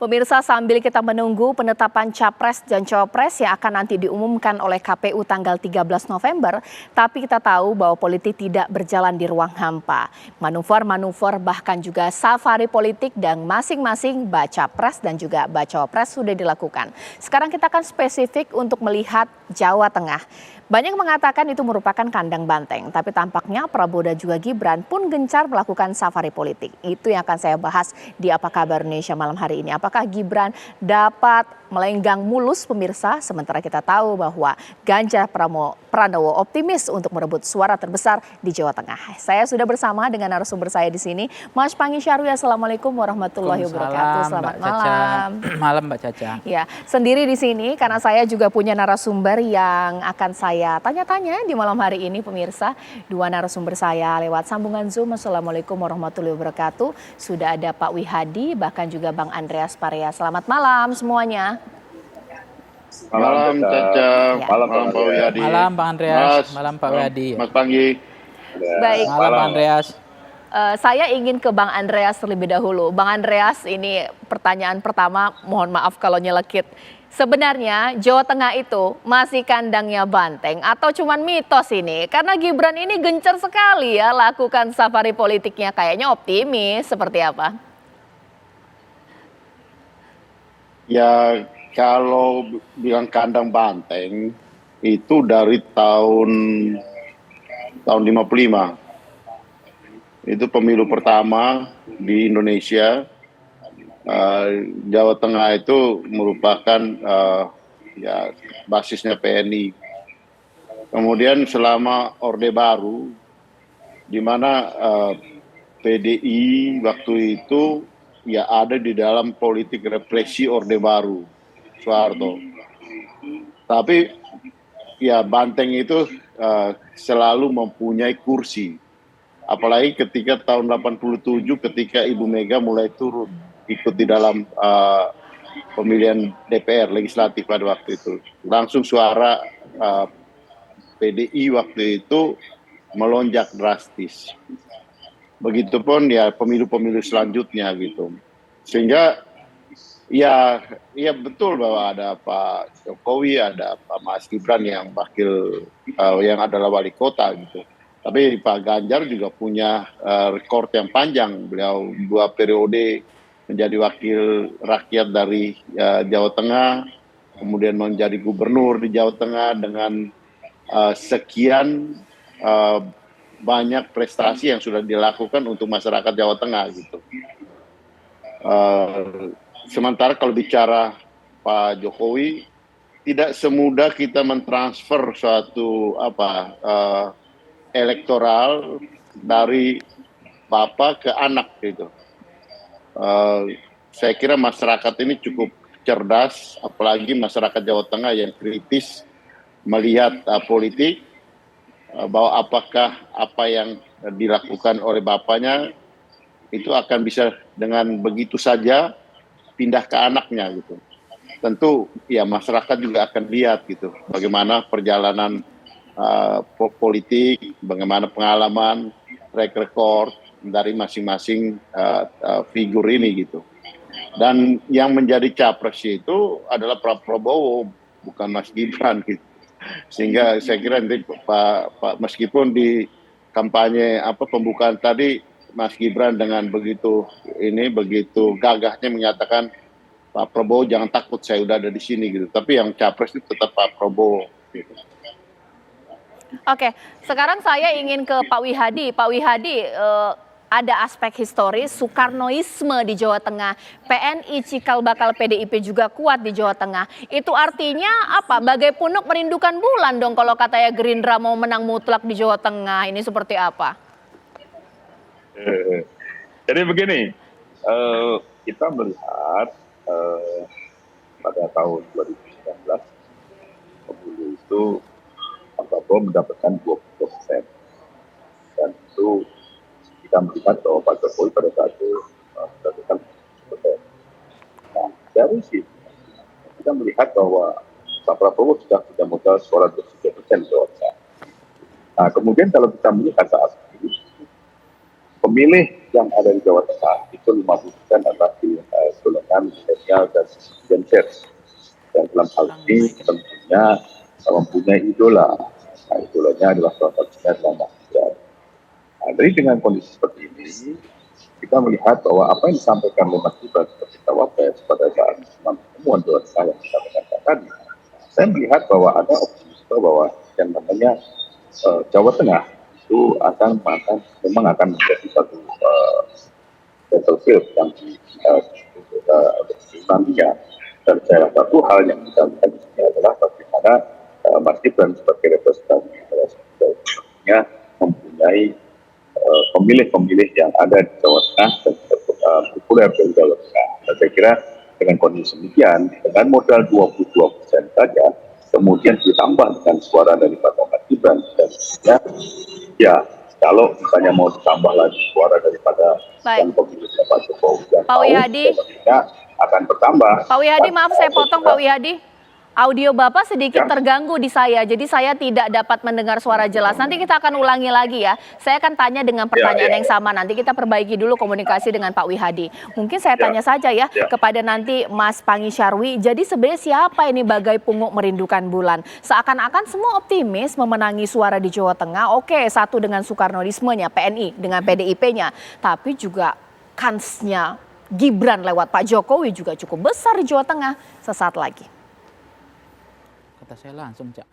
Pemirsa, sambil kita menunggu penetapan Capres dan Cawapres yang akan nanti diumumkan oleh KPU tanggal 13 November, tapi kita tahu bahwa politik tidak berjalan di ruang hampa. Manuver-manuver bahkan juga safari politik dan masing-masing baca pres dan juga baca Cawapres sudah dilakukan. Sekarang kita akan spesifik untuk melihat Jawa Tengah. Banyak mengatakan itu merupakan kandang banteng, tapi tampaknya Prabowo dan juga Gibran pun gencar melakukan safari politik. Itu yang akan saya bahas di Apa Kabar Indonesia malam hari ini. Apakah Gibran dapat melenggang mulus pemirsa, sementara kita tahu bahwa Ganjar Pranowo optimis untuk merebut suara terbesar di Jawa Tengah. Saya sudah bersama dengan narasumber saya di sini, Mas Pangi Syarwi. Assalamualaikum warahmatullahi wabarakatuh. Selamat malam. Malam Mbak Caca. Ya, sendiri di sini karena saya juga punya narasumber yang akan saya tanya-tanya di malam hari ini pemirsa. Dua narasumber saya lewat sambungan Zoom. Assalamualaikum warahmatullahi wabarakatuh. Sudah ada Pak Wihadi, bahkan juga Bang Andreas Parea. Selamat malam semuanya. Malam Caca, Ya. malam Pak Wihadi. Malam Bang Andreas, malam Pak Wihadi. Mas Panggi. Baik. Malam Bang Andreas. Saya ingin ke Bang Andreas terlebih dahulu. Bang Andreas, ini pertanyaan pertama, mohon maaf kalau nyelekit. Sebenarnya Jawa Tengah itu masih kandangnya banteng atau cuman mitos ini? Karena Gibran ini gencar sekali ya lakukan safari politiknya, kayaknya optimis seperti apa? Ya kalau bilang kandang banteng itu dari tahun 55. Itu pemilu pertama di Indonesia. Jawa Tengah itu merupakan ya basisnya PNI. Kemudian selama Orde Baru, di mana PDI waktu itu ya ada di dalam politik represi Orde Baru, Soeharto. Tapi ya banteng itu selalu mempunyai kursi. Apalagi ketika tahun 87 ketika Ibu Mega mulai turun ikut di dalam pemilihan DPR legislatif pada waktu itu. Langsung suara PDI waktu itu melonjak drastis. Begitupun ya pemilu-pemilu selanjutnya gitu. Sehingga ya betul bahwa ada Pak Jokowi, ada Pak Mas Gibran yang wakil yang adalah wali kota gitu. Tapi Pak Ganjar juga punya rekor yang panjang. Beliau 2 periode menjadi wakil rakyat dari Jawa Tengah, kemudian menjadi gubernur di Jawa Tengah dengan sekian banyak prestasi yang sudah dilakukan untuk masyarakat Jawa Tengah gitu. Sementara kalau bicara Pak Jokowi, tidak semudah kita mentransfer suatu elektoral dari bapak ke anak gitu. Saya kira masyarakat ini cukup cerdas, apalagi masyarakat Jawa Tengah yang kritis melihat politik, bahwa apakah apa yang dilakukan oleh bapaknya itu akan bisa dengan begitu saja pindah ke anaknya gitu. Tentu ya masyarakat juga akan lihat gitu bagaimana perjalanan politik, bagaimana pengalaman, track record dari masing-masing figur ini gitu. Dan yang menjadi capres itu adalah Pak Prabowo, bukan Mas Gibran gitu. Sehingga saya kira nanti Pak meskipun di kampanye pembukaan tadi Mas Gibran dengan begitu gagahnya menyatakan Pak Prabowo jangan takut saya udah ada di sini gitu. Tapi yang capres itu tetap Pak Prabowo gitu. Oke, sekarang saya ingin ke Pak Wihadi. Pak Wihadi, ada aspek historis Soekarnoisme di Jawa Tengah. PNI cikal bakal PDIP juga kuat di Jawa Tengah. Itu artinya apa? Bagai punuk merindukan bulan dong kalau katanya Gerindra mau menang mutlak di Jawa Tengah. Ini seperti apa? Jadi begini, kita melihat pada tahun 2019 pemilu itu Pak Prabowo mendapatkan 20%. Dan itu kita melihat bahwa Pak Jokowi pada saat itu mendapatkan 10%. Nah, dari situ kita melihat bahwa Pak Prabowo sudah modal suara 23% Jawa Tengah. Nah, kemudian kalau kita melihat saat ini, pemilih yang ada di Jawa Tengah itu 50% adalah pilihan golongan milenial dan Gen Z. Dan dalam hal ini tentunya mempunyai idola. Nah, idolanya adalah salah satunya adalah Mas Gibran. Nah, jadi dengan kondisi seperti ini, kita melihat bahwa apa yang disampaikan oleh Mas Gibran seperti Cawapres pada saat pertemuan Jawa Tengah yang kita dengarkan tadi, saya melihat bahwa ada optimisme bahwa yang namanya Jawa Tengah itu memang akan menjadi satu battlefield yang nantinya. Dan saya rasa satu hal yang kita lihat di sini adalah bagaimana Mas Gibran sebagai representasi nya mempunyai pemilih-pemilih yang ada di Jawa Tengah dan populer di Jawa Tengah. Dan saya kira dengan kondisi demikian, dengan modal 22% saja, kemudian ditambah dengan suara daripada Mas Gibran, dan ya kalau misalnya mau ditambah lagi suara daripada yang pemilihnya Pak Jokowi dan Pak Wihadi akan bertambah. Pak Wihadi, maaf saya potong Pak Wihadi. Audio Bapak sedikit terganggu di saya, jadi saya tidak dapat mendengar suara jelas. Nanti kita akan ulangi lagi ya. Saya akan tanya dengan pertanyaan yang sama. Nanti kita perbaiki dulu komunikasi dengan Pak Wihadi. Mungkin saya tanya saja ya kepada nanti Mas Pangi Syarwi. Jadi sebenarnya siapa ini bagai pungut merindukan bulan? Seakan-akan semua optimis memenangi suara di Jawa Tengah. Oke, satu dengan Soekarnoismenya, PNI, dengan PDIP-nya. Tapi juga kansnya Gibran lewat Pak Jokowi juga cukup besar di Jawa Tengah. Sesaat lagi. Kata saya langsung, Cak.